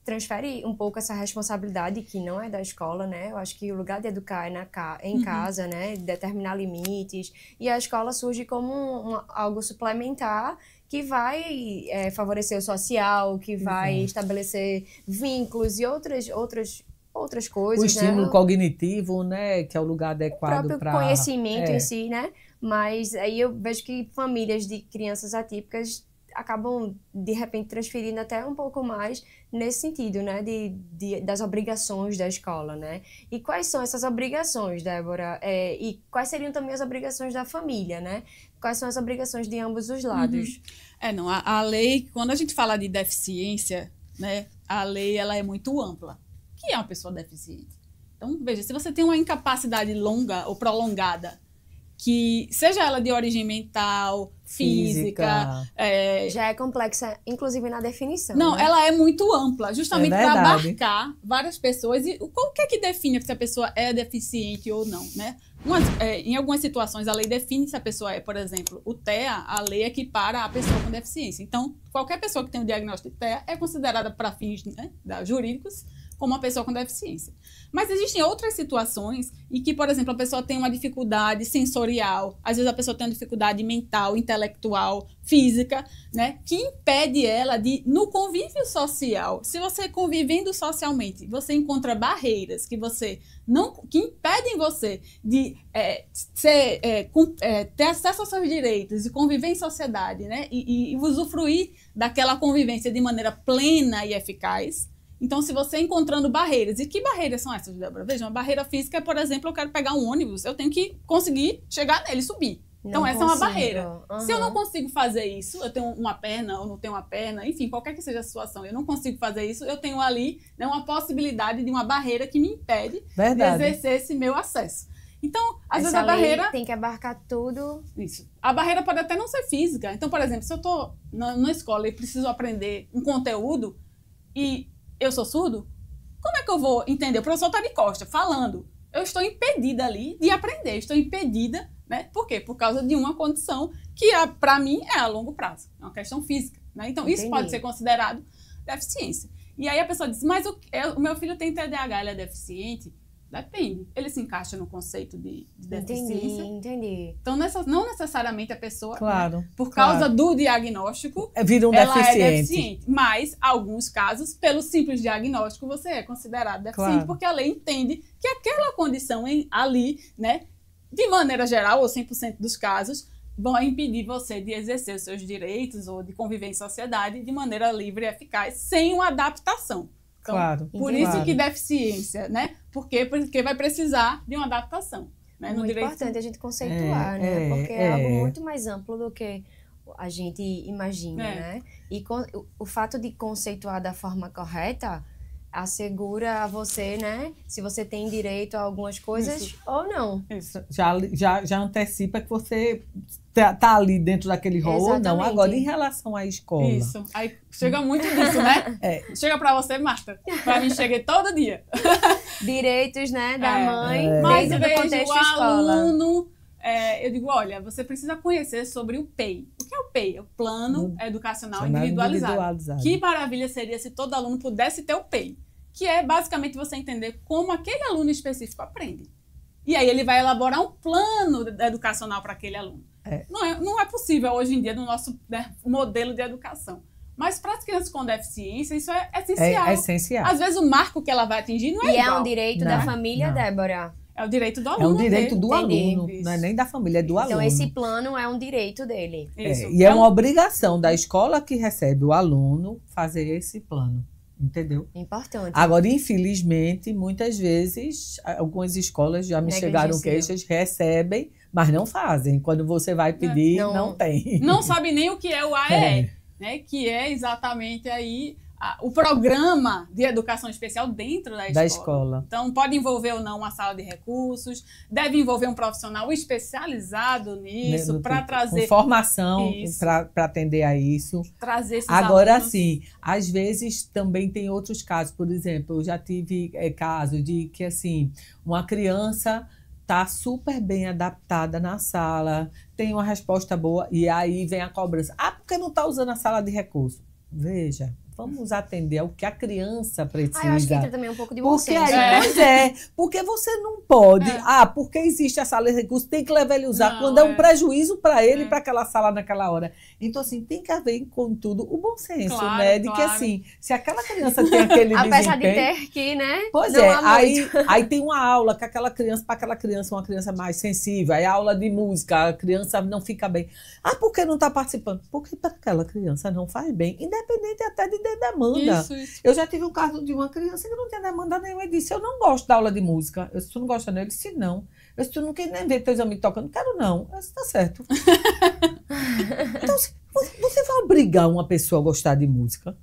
Speaker 1: transfere um pouco essa responsabilidade que não é da escola, né? Eu acho que o lugar de educar é em casa, né? Determinar limites. E a escola surge como algo suplementar que vai favorecer o social, que vai estabelecer vínculos e outras coisas,
Speaker 2: o estímulo cognitivo, né? Que é o lugar adequado para...
Speaker 1: O próprio conhecimento em si, né? Mas aí eu vejo que famílias de crianças atípicas acabam, de repente, transferindo até um pouco mais nesse sentido, né, das obrigações da escola, né? E quais são essas obrigações, Débora? E quais seriam também as obrigações da família, né? Quais são as obrigações de ambos os lados?
Speaker 3: A lei, quando a gente fala de deficiência, né, a lei ela é muito ampla. O que é uma pessoa deficiente? Então, veja, se você tem uma incapacidade longa ou prolongada, que, seja ela de origem mental, física.
Speaker 1: Já é complexa, inclusive na definição.
Speaker 3: Não,
Speaker 1: né?
Speaker 3: ela é muito ampla, justamente para
Speaker 2: verdade.
Speaker 3: abarcar várias pessoas. E o que é que define se a pessoa é deficiente ou não, né? Em algumas situações, a lei define se a pessoa é, por exemplo, o TEA, a lei equipara a pessoa com deficiência. Então, qualquer pessoa que tem o diagnóstico de TEA é considerada, para fins, né, jurídicos, como uma pessoa com deficiência. Mas existem outras situações em que, por exemplo, a pessoa tem uma dificuldade sensorial, às vezes a pessoa tem uma dificuldade mental, intelectual, física, né, que impede ela de, no convívio social, se você convivendo socialmente, você encontra barreiras que impedem você de ter acesso aos seus direitos e conviver em sociedade, né, e usufruir daquela convivência de maneira plena e eficaz. Então, se você encontrando barreiras, e que barreiras são essas, Débora? Veja, uma barreira física é, por exemplo, eu quero pegar um ônibus, eu tenho que conseguir chegar nele, subir. Então, essa é uma barreira. Se eu não consigo fazer isso, eu tenho uma perna ou não tenho uma perna, enfim, qualquer que seja a situação, eu não consigo fazer isso, eu tenho ali, né, uma possibilidade de uma barreira que me impede de exercer esse meu acesso. Então, às vezes a barreira...
Speaker 1: tem que abarcar tudo.
Speaker 3: Isso. A barreira pode até não ser física. Então, por exemplo, se eu estou na escola e preciso aprender um conteúdo e eu sou surdo, como é que eu vou entender? O professor está de costa, falando. Eu estou impedida ali de aprender, estou impedida, né? Por quê? Por causa de uma condição que, para mim, é a longo prazo. É uma questão física, né? Então, isso pode ser considerado deficiência. E aí a pessoa diz, mas o meu filho tem TDAH, ele é deficiente? Depende. Ele se encaixa no conceito de deficiência.
Speaker 1: Entendi.
Speaker 3: Então, não necessariamente a pessoa,
Speaker 2: claro,
Speaker 3: né, por causa do diagnóstico,
Speaker 2: vira
Speaker 3: ela é deficiente. Mas, alguns casos, pelo simples diagnóstico, você é considerado deficiente, porque a lei entende que aquela condição ali, né, de maneira geral, ou 100% dos casos, vão impedir você de exercer os seus direitos ou de conviver em sociedade de maneira livre e eficaz, sem uma adaptação. Então,
Speaker 2: claro.
Speaker 3: Por isso que deficiência, né? Porque vai precisar de uma adaptação. Né?
Speaker 1: Muito importante a gente conceituar, né? Porque é algo muito mais amplo do que a gente imagina, né? E o fato de conceituar da forma correta assegura a você, né? Se você tem direito a algumas coisas ou não.
Speaker 2: Isso. Já antecipa que você tá ali dentro daquele rol ou não. Agora, em relação à escola.
Speaker 3: Isso. Aí chega muito disso, né? Chega pra você, Marta. Pra mim, chega todo dia.
Speaker 1: Direitos, né, da mãe.
Speaker 3: Mas
Speaker 1: dentro do contexto escola.
Speaker 3: Aluno, eu digo, olha, você precisa conhecer sobre o PEI. O que é o PEI? É o Plano Educacional Individualizado. Que maravilha seria se todo aluno pudesse ter o PEI. Que é basicamente você entender como aquele aluno específico aprende. E aí ele vai elaborar um plano educacional para aquele aluno. Não é possível hoje em dia no nosso, né, modelo de educação. Mas para as crianças com deficiência, isso é essencial.
Speaker 2: É essencial.
Speaker 3: Às vezes o marco que ela vai atingir não é igual.
Speaker 1: E é um direito da família, Débora.
Speaker 3: É o direito do aluno.
Speaker 2: É um direito do aluno,
Speaker 1: Isso.
Speaker 2: não é nem da família, é do aluno.
Speaker 1: Então esse plano é um direito dele.
Speaker 3: Isso.
Speaker 2: E é uma obrigação da escola que recebe o aluno fazer esse plano. Entendeu?
Speaker 1: Importante.
Speaker 2: Agora, infelizmente, muitas vezes, algumas escolas já me chegaram queixas, recebem, mas não fazem. Quando você vai pedir, não tem.
Speaker 3: Não sabe nem o que é o AEE, né? Que é exatamente aí o programa de educação especial dentro da escola. Então, pode envolver ou não uma sala de recursos, deve envolver um profissional especializado nisso, para trazer...
Speaker 2: Com formação para atender a isso.
Speaker 3: Trazer esses
Speaker 2: Agora,
Speaker 3: alunos.
Speaker 2: sim, às vezes também tem outros casos. Por exemplo, eu já tive caso de que, assim, uma criança está super bem adaptada na sala, tem uma resposta boa, e aí vem a cobrança. Por que não está usando a sala de recurso? Veja, vamos atender ao que a criança precisa.
Speaker 1: Eu acho que entra também um pouco de bom senso.
Speaker 2: Pois porque você não pode. Porque existe a sala de recursos, tem que levar ele a usar. Quando é um prejuízo para ele, para aquela sala naquela hora. Então, assim, tem que haver, contudo, o bom senso, né? De que, assim, se aquela criança tem aquele
Speaker 1: apesar
Speaker 2: desempenho...
Speaker 1: de ter que, né?
Speaker 2: Pois aí tem uma aula que aquela criança, para aquela criança, uma criança mais sensível, aí a aula de música, a criança não fica bem. Por que não está participando? Porque para aquela criança não faz bem, independente até de demanda.
Speaker 3: Isso.
Speaker 2: Eu já tive um caso de uma criança que não tinha demanda nenhuma e disse, eu não gosto da aula de música. Eu disse, tu não gosta não? Ele disse, não. Eu disse, tu não quer nem ver teus amigos tocando? Quero não. Eu disse, tá certo. Então, Você vai obrigar uma pessoa a gostar de música?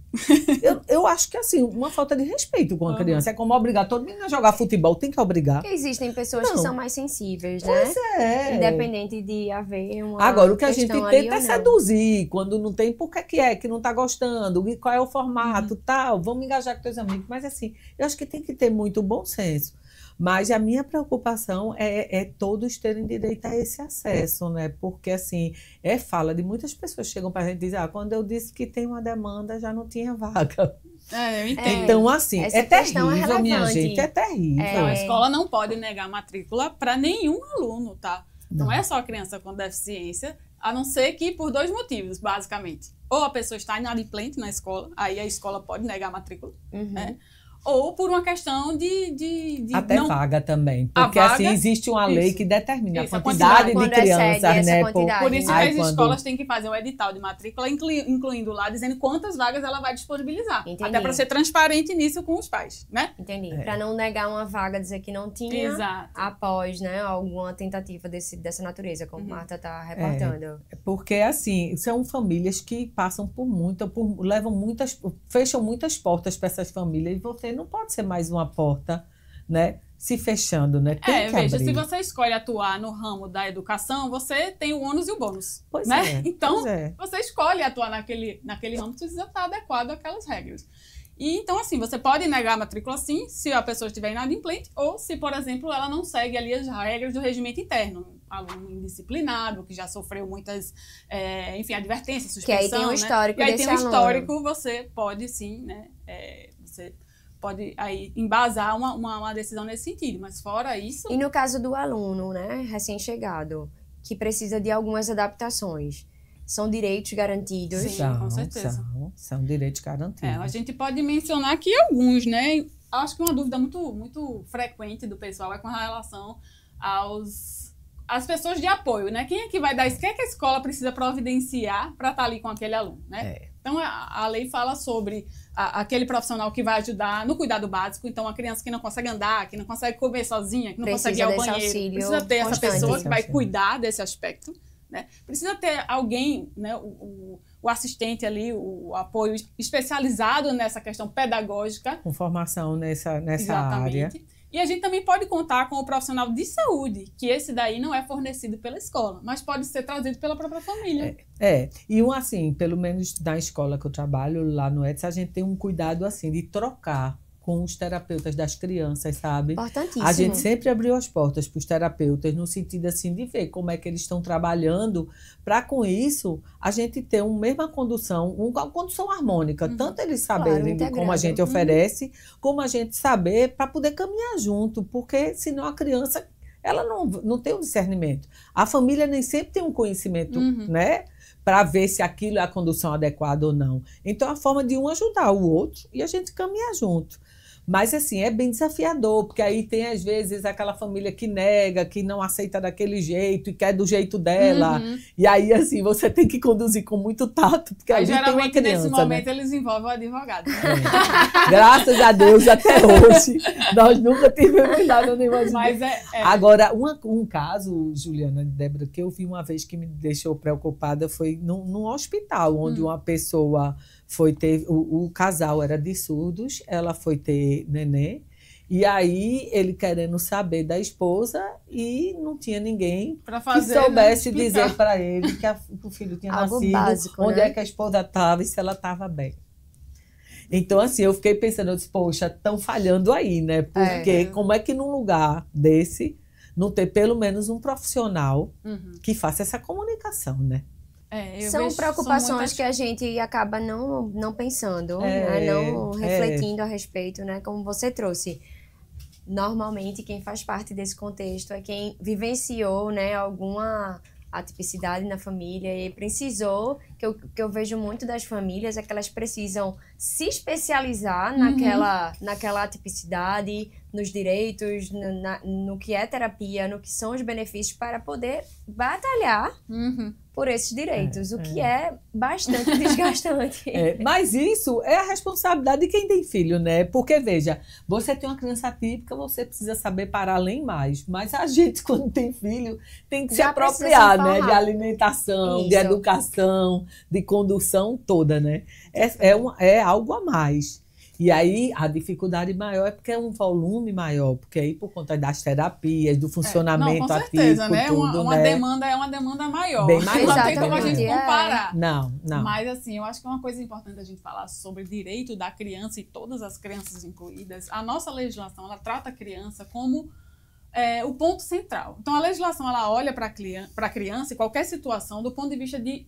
Speaker 2: Eu acho que, assim, uma falta de respeito com a criança. É como obrigar todo mundo a jogar futebol. Tem que obrigar.
Speaker 1: Porque existem pessoas que são mais sensíveis, né?
Speaker 2: Pois é.
Speaker 1: Independente de haver uma
Speaker 2: Agora, o que a gente
Speaker 1: questão
Speaker 2: tenta é
Speaker 1: ali ou não.
Speaker 2: seduzir. Quando não tem, por que não tá gostando? E qual é o formato, tal. Vamos engajar com teus amigos. Mas, assim, eu acho que tem que ter muito bom senso. Mas a minha preocupação é todos terem direito a esse acesso, né? Porque, assim, fala de muitas pessoas que chegam para a gente e dizem, quando eu disse que tem uma demanda, já não tinha vaga.
Speaker 3: Eu entendo.
Speaker 2: Então, assim,
Speaker 1: Essa
Speaker 2: é
Speaker 1: questão é
Speaker 2: terrível, minha
Speaker 1: relevante.
Speaker 2: gente, é terrível.
Speaker 3: Então, a escola não pode negar matrícula para nenhum aluno, tá? Não é só a criança com deficiência, a não ser que por 2 motivos, basicamente. Ou a pessoa está inadimplente na escola, aí a escola pode negar a matrícula, né? Ou por uma questão de
Speaker 2: Até
Speaker 3: não...
Speaker 2: vaga também. Porque,
Speaker 3: vaga,
Speaker 2: assim, existe uma lei
Speaker 3: isso.
Speaker 2: que determina
Speaker 3: Isso,
Speaker 2: a quantidade de
Speaker 1: quando excede
Speaker 2: crianças,
Speaker 1: essa
Speaker 2: né?
Speaker 1: quantidade.
Speaker 3: Por isso que
Speaker 2: Ai,
Speaker 3: as
Speaker 2: quando-
Speaker 3: escolas têm que fazer um edital de matrícula, incluindo lá, dizendo quantas vagas ela vai disponibilizar.
Speaker 1: Entendi.
Speaker 3: Até para ser transparente nisso com os pais, né?
Speaker 1: Entendi. Para não negar uma vaga, dizer que não tinha,
Speaker 3: Exato.
Speaker 1: após, né, alguma tentativa dessa natureza, como Marta está reportando.
Speaker 2: Porque, assim, são famílias que passam fecham muitas portas para essas famílias e você não pode ser mais uma porta, né? Se fechando, né? Tem que
Speaker 3: Veja,
Speaker 2: abrir.
Speaker 3: se você escolhe atuar no ramo da educação, você tem o ônus e o bônus,
Speaker 2: Pois
Speaker 3: né?
Speaker 2: é,
Speaker 3: Então,
Speaker 2: pois é.
Speaker 3: você escolhe atuar naquele ramo, precisa estar adequado àquelas regras. E, então, assim, você pode negar a matrícula, sim, se a pessoa estiver inadimplente, ou se, por exemplo, ela não segue ali as regras do regimento interno. Aluno indisciplinado, que já sofreu muitas, enfim, advertências, suspensão,
Speaker 1: Que aí tem um histórico
Speaker 3: né? E aí
Speaker 1: desse
Speaker 3: tem um
Speaker 1: aluno.
Speaker 3: histórico, você pode, sim, né? Você pode aí embasar uma decisão nesse sentido, mas fora isso...
Speaker 1: E no caso do aluno, né, recém-chegado, que precisa de algumas adaptações, são direitos garantidos?
Speaker 3: Sim, com certeza.
Speaker 2: São direitos garantidos.
Speaker 3: A gente pode mencionar aqui alguns, né? Acho que uma dúvida muito frequente do pessoal é com relação às pessoas de apoio, né? Quem é que vai dar isso? O que é que a escola precisa providenciar para estar ali com aquele aluno, né? Então, a lei fala sobre aquele profissional que vai ajudar no cuidado básico. Então, a criança que não consegue andar, que não consegue comer sozinha, que não consegue ir ao banheiro, precisa ter essa pessoa que vai cuidar desse aspecto, né? Precisa ter alguém, né, o assistente ali, o apoio especializado nessa questão pedagógica.
Speaker 2: Com formação nessa
Speaker 3: Exatamente.
Speaker 2: área.
Speaker 3: E a gente também pode contar com o profissional de saúde, que esse daí não é fornecido pela escola, mas pode ser trazido pela própria família.
Speaker 2: E assim, pelo menos na escola que eu trabalho, lá no ETS, a gente tem um cuidado assim de trocar com os terapeutas das crianças, sabe?
Speaker 1: Importantíssimo.
Speaker 2: A gente sempre abriu as portas para os terapeutas no sentido assim de ver como é que eles estão trabalhando para com isso a gente ter uma mesma condução, uma condução harmônica, tanto eles saberem de como a gente oferece, como a gente saber para poder caminhar junto, porque senão a criança ela não tem um discernimento. A família nem sempre tem um conhecimento, né? Para ver se aquilo é a condução adequada ou não. Então, a forma de um ajudar o outro e a gente caminhar junto. Mas, assim, é bem desafiador, porque aí tem, às vezes, aquela família que nega, que não aceita daquele jeito e quer do jeito dela. E aí, assim, você tem que conduzir com muito tato, porque aí
Speaker 3: geralmente,
Speaker 2: tem uma criança,
Speaker 3: nesse momento,
Speaker 2: né?
Speaker 3: eles envolvem o advogado. Né?
Speaker 2: Graças a Deus, até hoje, nós nunca tivemos nada nem mais.
Speaker 3: Mas
Speaker 2: Agora, um caso, Juliana e Débora, que eu vi uma vez que me deixou preocupada foi num hospital, onde uma pessoa foi ter... O casal era de surdos, ela foi ter neném, e aí ele querendo saber da esposa e não tinha ninguém que soubesse dizer para ele que o filho tinha
Speaker 1: algo
Speaker 2: nascido,
Speaker 1: básico,
Speaker 2: onde
Speaker 1: né?
Speaker 2: é que a esposa estava e se ela estava bem. Então, assim, eu fiquei pensando, eu disse, poxa, estão falhando aí, né? Porque como é que num lugar desse não ter pelo menos um profissional que faça essa comunicação, né?
Speaker 1: São preocupações que a gente acaba não pensando, né? Não refletindo a respeito, né? Como você trouxe. Normalmente, quem faz parte desse contexto é quem vivenciou, né, alguma atipicidade na família e precisou, que eu vejo muito das famílias, é que elas precisam se especializar naquela atipicidade, nos direitos, no que é terapia, no que são os benefícios, para poder batalhar por esses direitos, o que é bastante desgastante.
Speaker 2: Mas isso é a responsabilidade de quem tem filho, né? Porque, veja, você tem uma criança atípica, você precisa saber parar além mais. Mas a gente, quando tem filho, tem que se apropriar, né? De alimentação, de educação, de condução toda, né? É algo a mais. E aí a dificuldade maior é porque é um volume maior, porque aí por conta das terapias, do funcionamento
Speaker 3: não, com certeza,
Speaker 2: atípico,
Speaker 3: né?
Speaker 2: tudo,
Speaker 3: Uma
Speaker 2: né?
Speaker 3: demanda é uma demanda maior.
Speaker 2: Bem maior.
Speaker 3: Não tem como a gente comparar.
Speaker 2: Não.
Speaker 3: Mas assim, eu acho que é uma coisa importante a gente falar sobre direito da criança e todas as crianças incluídas. A nossa legislação, ela trata a criança como o ponto central. Então a legislação, ela olha para a criança em qualquer situação do ponto de vista de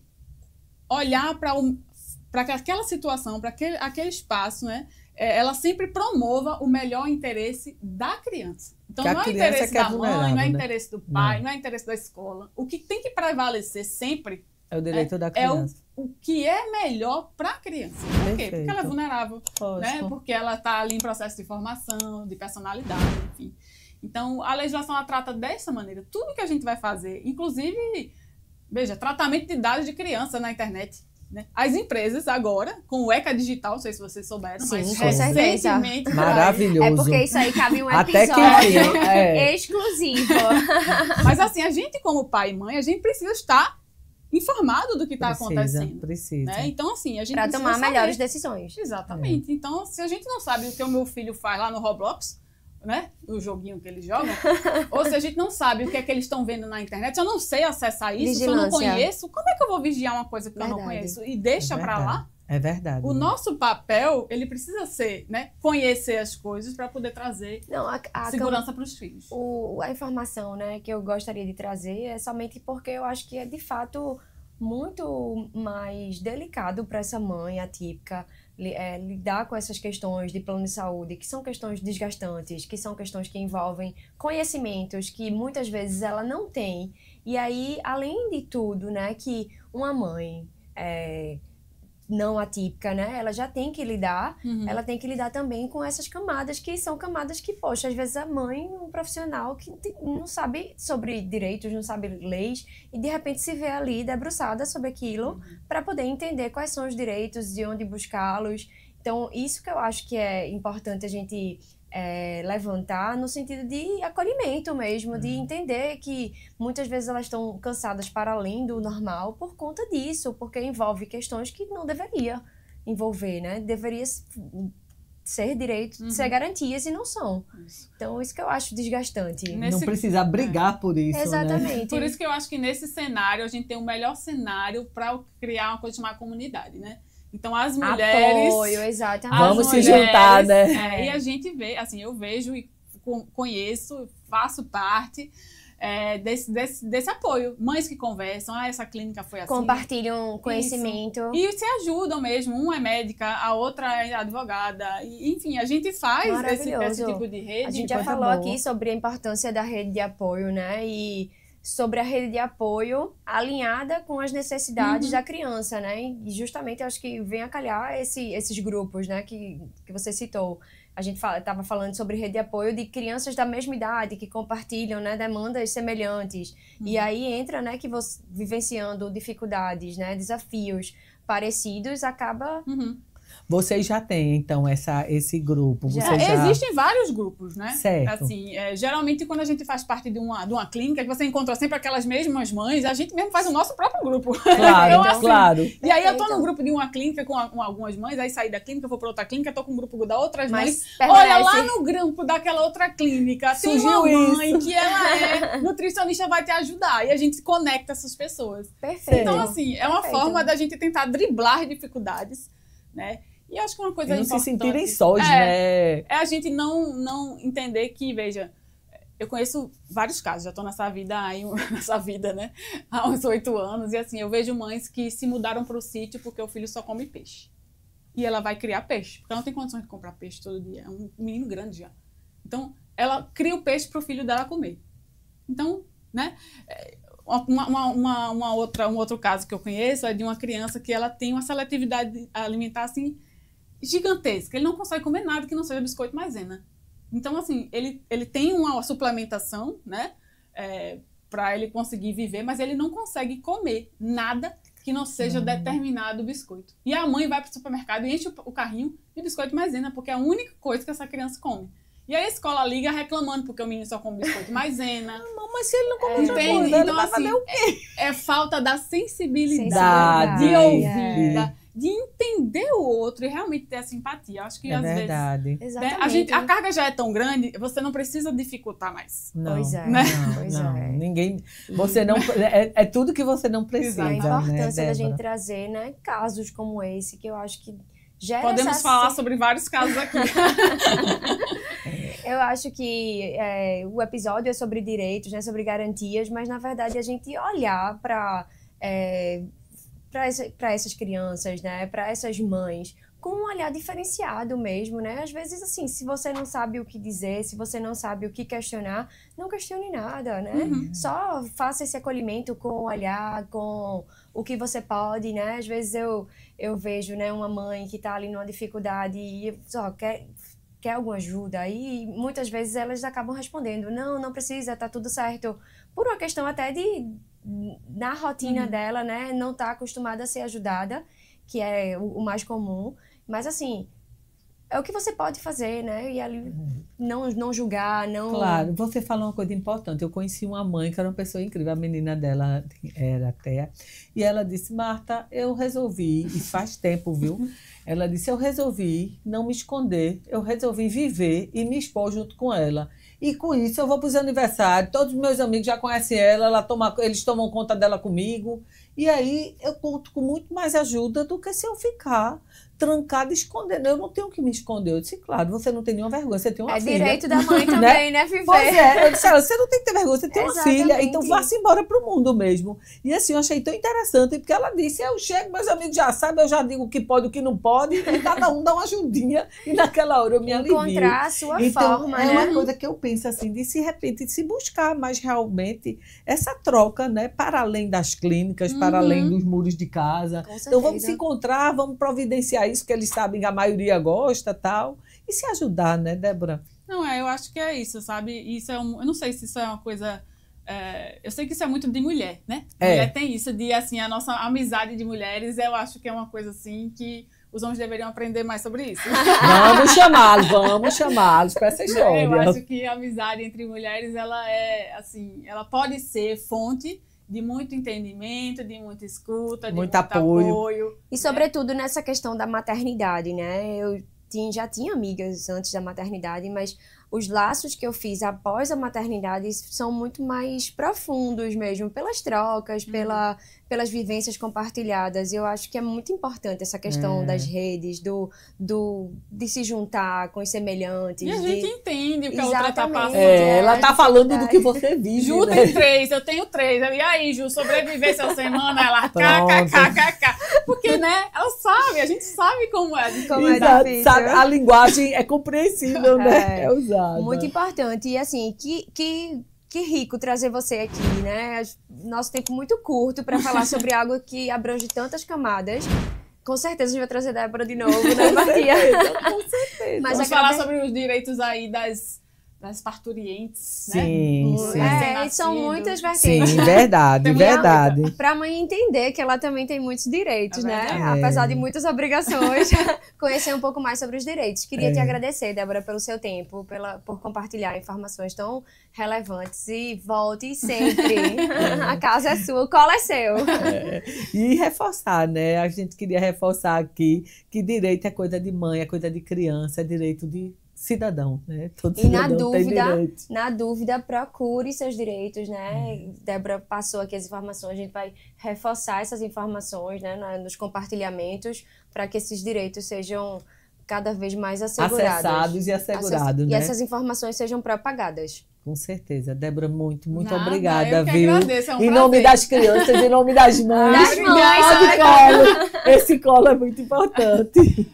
Speaker 3: olhar para aquela situação, para aquele espaço, né? Ela sempre promova o melhor interesse da criança. Então, não é interesse da mãe, não é interesse do pai, não é interesse da escola. O que tem que prevalecer sempre
Speaker 2: é o direito da criança.
Speaker 3: O que é melhor para a criança. Por quê? Porque ela é vulnerável, né? Porque ela está ali em processo de formação, de personalidade, enfim. Então, a legislação ela trata dessa maneira. Tudo que a gente vai fazer, inclusive, veja, tratamento de dados de criança na internet. Né? As empresas agora, com o ECA Digital, não sei se vocês souberam, mas recentemente...
Speaker 2: Maravilhoso.
Speaker 1: É porque isso aí cabe um
Speaker 2: Até
Speaker 1: episódio
Speaker 2: que
Speaker 1: exclusivo.
Speaker 3: Mas assim, a gente como pai e mãe, a gente precisa estar informado do que está acontecendo.
Speaker 2: Precisa.
Speaker 3: Né? Então assim, a gente
Speaker 1: para tomar
Speaker 3: saber.
Speaker 1: Melhores decisões.
Speaker 3: Exatamente. Então, se a gente não sabe o que o meu filho faz lá no Roblox, né? O joguinho que eles jogam, ou se a gente não sabe o que é que eles estão vendo na internet, se eu não sei acessar isso, se eu não conheço, como é que eu vou vigiar uma coisa que eu não conheço? E deixa para lá?
Speaker 2: É verdade.
Speaker 3: O nosso papel, ele precisa ser, né? Conhecer as coisas para poder trazer segurança para os filhos.
Speaker 1: A informação, né, que eu gostaria de trazer é somente porque eu acho que é, de fato, muito mais delicado para essa mãe atípica lidar com essas questões de plano de saúde, que são questões desgastantes, que são questões que envolvem conhecimentos que muitas vezes ela não tem. E aí, além de tudo, né, que uma mãe não atípica, né, ela já tem que lidar, ela tem que lidar também com essas camadas, que são camadas que, poxa, às vezes a mãe, um profissional que não sabe sobre direitos, não sabe leis, e de repente se vê ali debruçada sobre aquilo para poder entender quais são os direitos, de onde buscá-los. Então, isso que eu acho que é importante a gente levantar no sentido de acolhimento mesmo, de entender que muitas vezes elas estão cansadas para além do normal por conta disso, porque envolve questões que não deveria envolver, né? Deveria ser direito, ser garantias e não são. Então, isso que eu acho desgastante.
Speaker 2: Não precisa brigar por isso,
Speaker 1: exatamente.
Speaker 2: Né?
Speaker 3: Por isso que eu acho que nesse cenário, a gente tem o melhor cenário para criar uma coisa chamada comunidade, né? Então, as mulheres...
Speaker 1: Apoio, exatamente.
Speaker 2: Vamos se juntar, né?
Speaker 3: E a gente vê, assim, eu vejo e conheço, faço parte desse apoio. Mães que conversam, essa clínica foi assim.
Speaker 1: Compartilham conhecimento.
Speaker 3: Isso. E se ajudam mesmo. Uma é médica, a outra é advogada. E, enfim, a gente faz esse tipo de rede.
Speaker 1: A gente já falou aqui sobre a importância da rede de apoio, né? E sobre a rede de apoio alinhada com as necessidades da criança, né? E justamente eu acho que vem a calhar esses grupos, né? Que você citou. A gente estava falando sobre rede de apoio de crianças da mesma idade que compartilham, né, demandas semelhantes. E aí entra, né, que você vivenciando dificuldades, né, desafios parecidos, acaba...
Speaker 2: Vocês já têm, então, esse grupo?
Speaker 3: Existem vários grupos, né?
Speaker 2: Certo.
Speaker 3: Assim, geralmente, quando a gente faz parte de uma clínica, que você encontra sempre aquelas mesmas mães, a gente mesmo faz o nosso próprio grupo.
Speaker 2: Claro,
Speaker 3: então,
Speaker 2: claro.
Speaker 3: E aí, eu tô no grupo de uma clínica com algumas mães, aí saí da clínica, vou para outra clínica, tô com um grupo da outras mães. Olha, lá no grupo daquela outra clínica, tem uma mãe que ela é nutricionista, vai te ajudar. E a gente se conecta essas pessoas.
Speaker 1: Perfeito.
Speaker 3: Então, assim, é uma forma da gente tentar driblar dificuldades, né? E acho que uma coisa
Speaker 2: importante...
Speaker 3: não
Speaker 2: se sentirem sós, né?
Speaker 3: É a gente não entender que, veja, eu conheço vários casos, já estou nessa vida, né? Há uns 8 anos. E assim, eu vejo mães que se mudaram para o sítio porque o filho só come peixe. E ela vai criar peixe, porque ela não tem condições de comprar peixe todo dia. É um menino grande já. Então, ela cria o peixe para o filho dela comer. Então, né? Um outro caso que eu conheço é de uma criança que ela tem uma seletividade alimentar, assim, gigantesca. Ele não consegue comer nada que não seja biscoito maisena. Então, assim, ele tem uma suplementação, né, para ele conseguir viver, mas ele não consegue comer nada que não seja determinado biscoito. E a mãe vai para o supermercado e enche o carrinho de biscoito maisena, porque é a única coisa que essa criança come. E aí a escola liga reclamando porque o menino só come biscoito maisena.
Speaker 2: Não, mas se ele não come outra
Speaker 3: Entende?
Speaker 2: coisa, ele
Speaker 3: Então,
Speaker 2: vai fazer
Speaker 3: assim,
Speaker 2: o quê?
Speaker 3: é falta da sensibilidade, de ouvir, de entender o outro e realmente ter essa empatia. Acho que
Speaker 2: É
Speaker 3: às
Speaker 2: verdade.
Speaker 3: vezes a carga já é tão grande, você não precisa dificultar mais.
Speaker 2: Não,
Speaker 1: Pois é,
Speaker 3: né?
Speaker 2: não. Ninguém, você não, é tudo que você não precisa,
Speaker 1: A
Speaker 2: né,
Speaker 1: importância da gente
Speaker 2: Débora?
Speaker 1: trazer, né, casos como esse, que eu acho que gera
Speaker 3: Podemos
Speaker 1: essa
Speaker 3: falar sobre vários casos aqui.
Speaker 1: Eu acho que o episódio é sobre direitos, né, sobre garantias, mas na verdade a gente olhar para essas crianças, né, para essas mães, com um olhar diferenciado mesmo, né? Às vezes, assim, se você não sabe o que dizer, se você não sabe o que questionar, não questione nada, né? Só faça esse acolhimento com o olhar, com o que você pode, né? Às vezes eu vejo, né, uma mãe que está ali numa dificuldade e só quer alguma ajuda, e muitas vezes elas acabam respondendo, não precisa, tá tudo certo, por uma questão até na rotina dela, né, não tá acostumada a ser ajudada, que é o mais comum, mas assim, é o que você pode fazer, né, e ali não julgar, não...
Speaker 2: Claro, você falou uma coisa importante. Eu conheci uma mãe que era uma pessoa incrível, a menina dela era até, e ela disse, Marta, eu resolvi, e faz tempo, viu? Ela disse, eu resolvi não me esconder, eu resolvi viver e me expor junto com ela. E com isso eu vou para os aniversários, todos os meus amigos já conhecem ela, eles tomam conta dela comigo. E aí eu conto com muito mais ajuda do que se eu ficar trancada, escondendo. Eu não tenho que me esconder. Eu disse, claro, você não tem nenhuma vergonha, você tem uma filha.
Speaker 1: É direito da mãe também, né, viver?
Speaker 2: Pois é, eu disse, você não tem que ter vergonha, você tem uma
Speaker 1: Exatamente.
Speaker 2: filha, então vá-se embora para o mundo mesmo. E assim, eu achei tão interessante, porque ela disse, eu chego, meus amigos já sabem, eu já digo o que pode, o que não pode, e cada um dá uma ajudinha, e naquela hora eu me alivio.
Speaker 1: Encontrar a sua
Speaker 2: Então,
Speaker 1: forma,
Speaker 2: é
Speaker 1: né?
Speaker 2: uma coisa que eu penso assim, de se repente, se buscar mais realmente essa troca, né, para além das clínicas, para além dos muros de casa.
Speaker 1: Com
Speaker 2: Então vamos
Speaker 1: certeza.
Speaker 2: se encontrar, vamos providenciar isso que eles sabem que a maioria gosta, tal, e se ajudar, né, Débora?
Speaker 3: Não, eu acho que é isso, sabe? Isso eu não sei se isso é uma coisa... eu sei que isso é muito de mulher, né? Mulher tem isso de, assim, a nossa amizade de mulheres, eu acho que é uma coisa, assim, que os homens deveriam aprender mais sobre isso.
Speaker 2: Vamos chamá-los para essa história.
Speaker 3: Eu acho que a amizade entre mulheres, ela é, assim, ela pode ser fonte de muito entendimento, de muita escuta, de muito apoio.
Speaker 1: E sobretudo nessa questão da maternidade, né? Eu já tinha amigas antes da maternidade, mas os laços que eu fiz após a maternidade são muito mais profundos mesmo, pelas trocas, pelas vivências compartilhadas. Eu acho que é muito importante essa questão das redes, de se juntar com os semelhantes.
Speaker 3: E a gente entende o que a outra tá
Speaker 1: Exatamente.
Speaker 3: passando.
Speaker 2: Ela tá falando do que você vive,
Speaker 3: Ju
Speaker 2: né?
Speaker 3: tem 3, eu tenho 3. E aí, Ju, sobreviver essa semana, ela kkkk. Porque, né, ela sabe, a gente sabe como é.
Speaker 1: Como é
Speaker 2: Exato,
Speaker 1: difícil.
Speaker 2: sabe? A linguagem é compreensível, né? É usada.
Speaker 1: Muito importante. E assim, que rico trazer você aqui, né? Nosso tempo muito curto para falar sobre algo que abrange tantas camadas. Com certeza a gente vai trazer Débora de novo, né, Martinha?
Speaker 2: Com certeza.
Speaker 1: Mas
Speaker 3: Vamos falar sobre os direitos aí das parturientes, né?
Speaker 2: Sim.
Speaker 1: São muitas vertentes.
Speaker 2: Sim, verdade, verdade.
Speaker 1: Para a mãe entender que ela também tem muitos direitos, né?
Speaker 2: verdade.
Speaker 1: Apesar de muitas obrigações, conhecer um pouco mais sobre os direitos. Queria te agradecer, Débora, pelo seu tempo, por compartilhar informações tão relevantes. E volte sempre. A casa é sua, o colo é seu.
Speaker 2: E reforçar, né? A gente queria reforçar aqui que direito é coisa de mãe, é coisa de criança, é direito de cidadão, né? Todo cidadão tem direito.
Speaker 1: Na dúvida, procure seus direitos, né? Débora passou aqui as informações, a gente vai reforçar essas informações, né, nos compartilhamentos, para que esses direitos sejam cada vez mais assegurados.
Speaker 2: Acessados e assegurados, né?
Speaker 1: E essas informações sejam propagadas.
Speaker 2: Com certeza. Débora, muito
Speaker 3: Nada,
Speaker 2: obrigada,
Speaker 3: eu que
Speaker 2: viu?
Speaker 3: agradeço, é um
Speaker 2: em nome
Speaker 3: prazer.
Speaker 2: das crianças, em nome das mães.
Speaker 1: Das mães,
Speaker 2: Esse colo é muito importante.